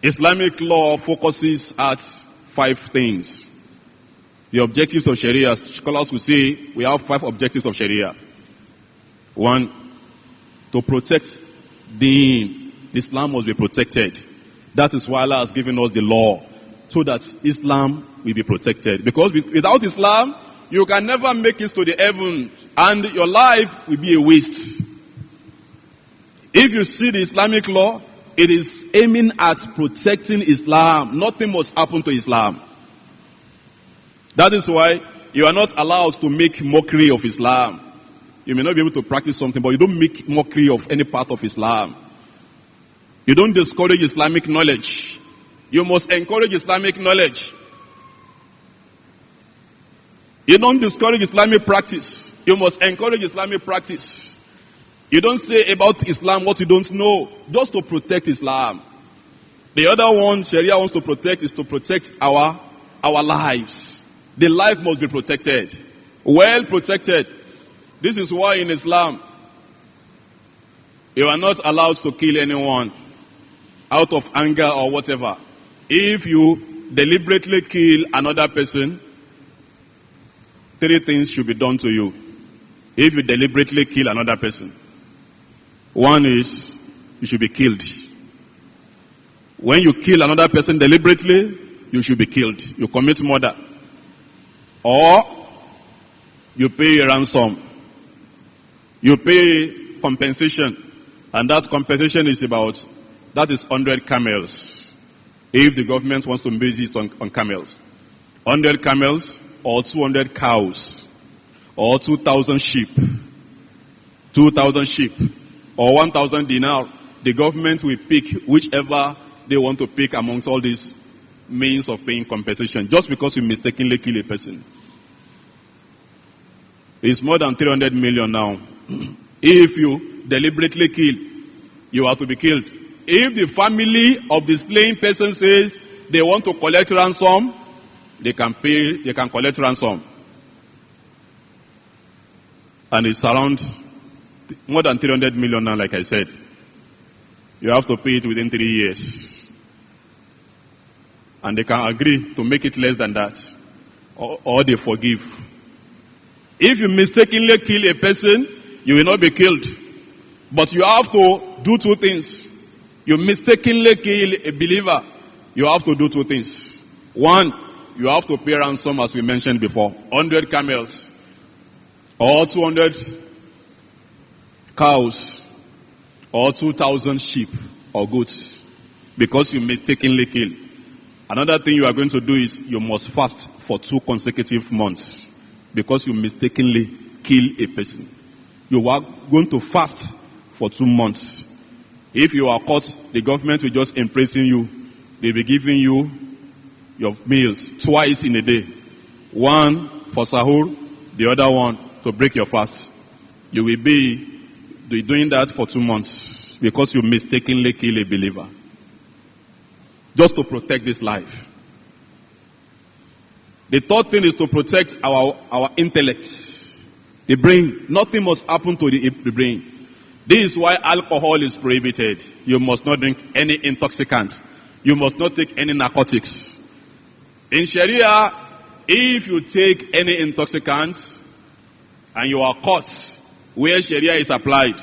Islamic law focuses at 5 things. The objectives of Sharia, scholars will say, we have 5 objectives of Sharia. 1, to protect Deen. Islam must be protected. That is why Allah has given us the law, so that Islam will be protected. Because without Islam, you can never make it to the heaven, and your life will be a waste. If you see the Islamic law, it is aiming at protecting Islam. Nothing must happen to Islam. That is why you are not allowed to make mockery of Islam. You may not be able to practice something, but you don't make mockery of any part of Islam. You don't discourage Islamic knowledge. You must encourage Islamic knowledge. You don't discourage Islamic practice. You must encourage Islamic practice. You don't say about Islam what you don't know, just to protect Islam. The other one Sharia wants to protect is to protect our lives. The life must be protected. Well protected. This is why in Islam, you are not allowed to kill anyone out of anger or whatever. If you deliberately kill another person, 3 things should be done to you. If you deliberately kill another person. 1 is, you should be killed. When you kill another person deliberately, you should be killed. You commit murder. Or, you pay a ransom. You pay compensation. And that compensation is that is 100 camels. If the government wants to base it on camels. 100 camels or 200 cows. Or 2,000 sheep. 2,000 sheep. Or 1,000 dinar. The government will pick whichever they want to pick amongst all these means of paying compensation. Just because you mistakenly kill a person. It's more than 300 million now. If you deliberately kill, you are to be killed. If the family of the slain person says they want to collect ransom, they can collect ransom. And it's around more than 300 million now, like I said. You have to pay it within 3 years. And they can agree to make it less than that. Or they forgive. If you mistakenly kill a person, you will not be killed. But you have to do 2 things. You mistakenly kill a believer, you have to do 2 things. 1, you have to pay ransom as we mentioned before. 100 camels. Or 200 cows. Or 2,000 sheep or goats. Because you mistakenly kill. Another thing you are going to do is you must fast for 2 consecutive months. Because you mistakenly kill a person. You are going to fast for 2 months. If you are caught, the government will just imprison you. They will be giving you your meals twice in a day. 1 for sahur, the other one to break your fast. You will be doing that for 2 months because you mistakenly kill a believer. Just to protect this life. The 3rd thing is to protect our intellect. The brain. Nothing must happen to the brain. This is why alcohol is prohibited. You must not drink any intoxicants. You must not take any narcotics. In Sharia, if you take any intoxicants and you are caught where Sharia is applied,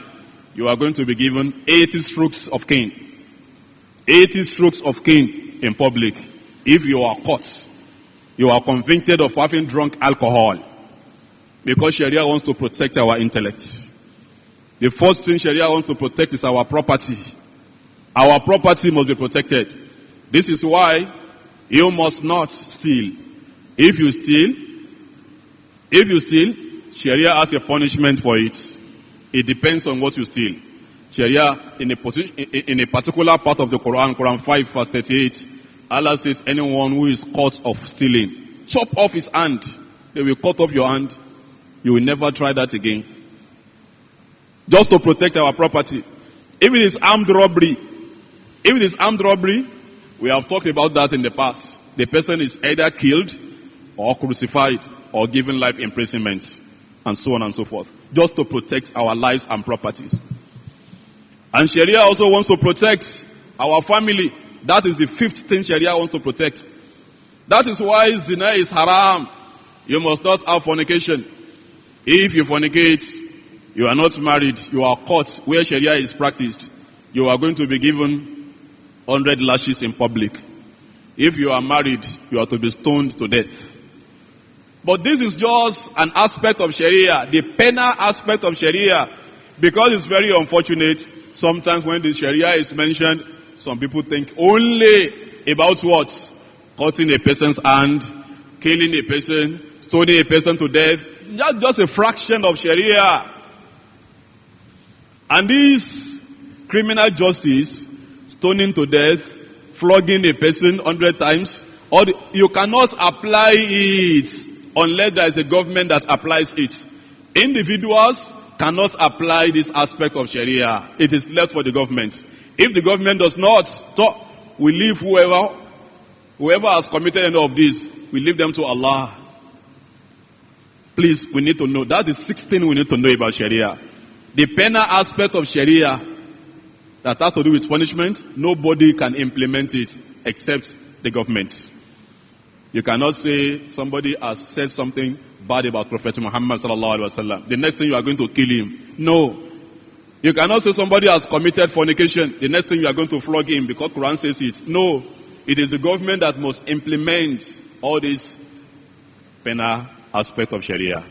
you are going to be given 80 strokes of cane. 80 strokes of cane in public. If you are caught, you are convicted of having drunk alcohol. Because Sharia wants to protect our intellect. The first thing Sharia wants to protect is our property. Our property must be protected. This is why you must not steal. If you steal, Sharia has a punishment for it. It depends on what you steal. Sharia, in a particular part of the Quran, Quran 5 verse 38, Allah says anyone who is caught of stealing, chop off his hand. They will cut off your hand. You will never try that again. Just to protect our property. If it is armed robbery, we have talked about that in the past. The person is either killed or crucified or given life imprisonment and so on and so forth. Just to protect our lives and properties. And Sharia also wants to protect our family. That is the fifth thing Sharia wants to protect. That is why zina is haram. You must not have fornication. If you fornicate, you are not married, you are caught where Sharia is practiced, you are going to be given 100 lashes in public. If you are married, you are to be stoned to death. But this is just an aspect of Sharia, the penal aspect of Sharia, because it's very unfortunate. Sometimes when the Sharia is mentioned, some people think only about what? Cutting a person's hand, killing a person, stoning a person to death. That's just a fraction of Sharia. And this criminal justice, stoning to death, flogging a person 100 times, you cannot apply it unless there is a government that applies it. Individuals cannot apply this aspect of Sharia. It is left for the government. If the government does not, we leave whoever has committed any of this, we leave them to Allah. Please, we need to know. That is the sixth thing we need to know about Sharia. The penal aspect of Sharia that has to do with punishment, nobody can implement it except the government. You cannot say somebody has said something bad about Prophet Muhammad sallallahu alaihi wasallam. The next thing you are going to kill him. No. You cannot say somebody has committed fornication. The next thing you are going to flog him because Quran says it. No. It is the government that must implement all these penal aspects of Sharia.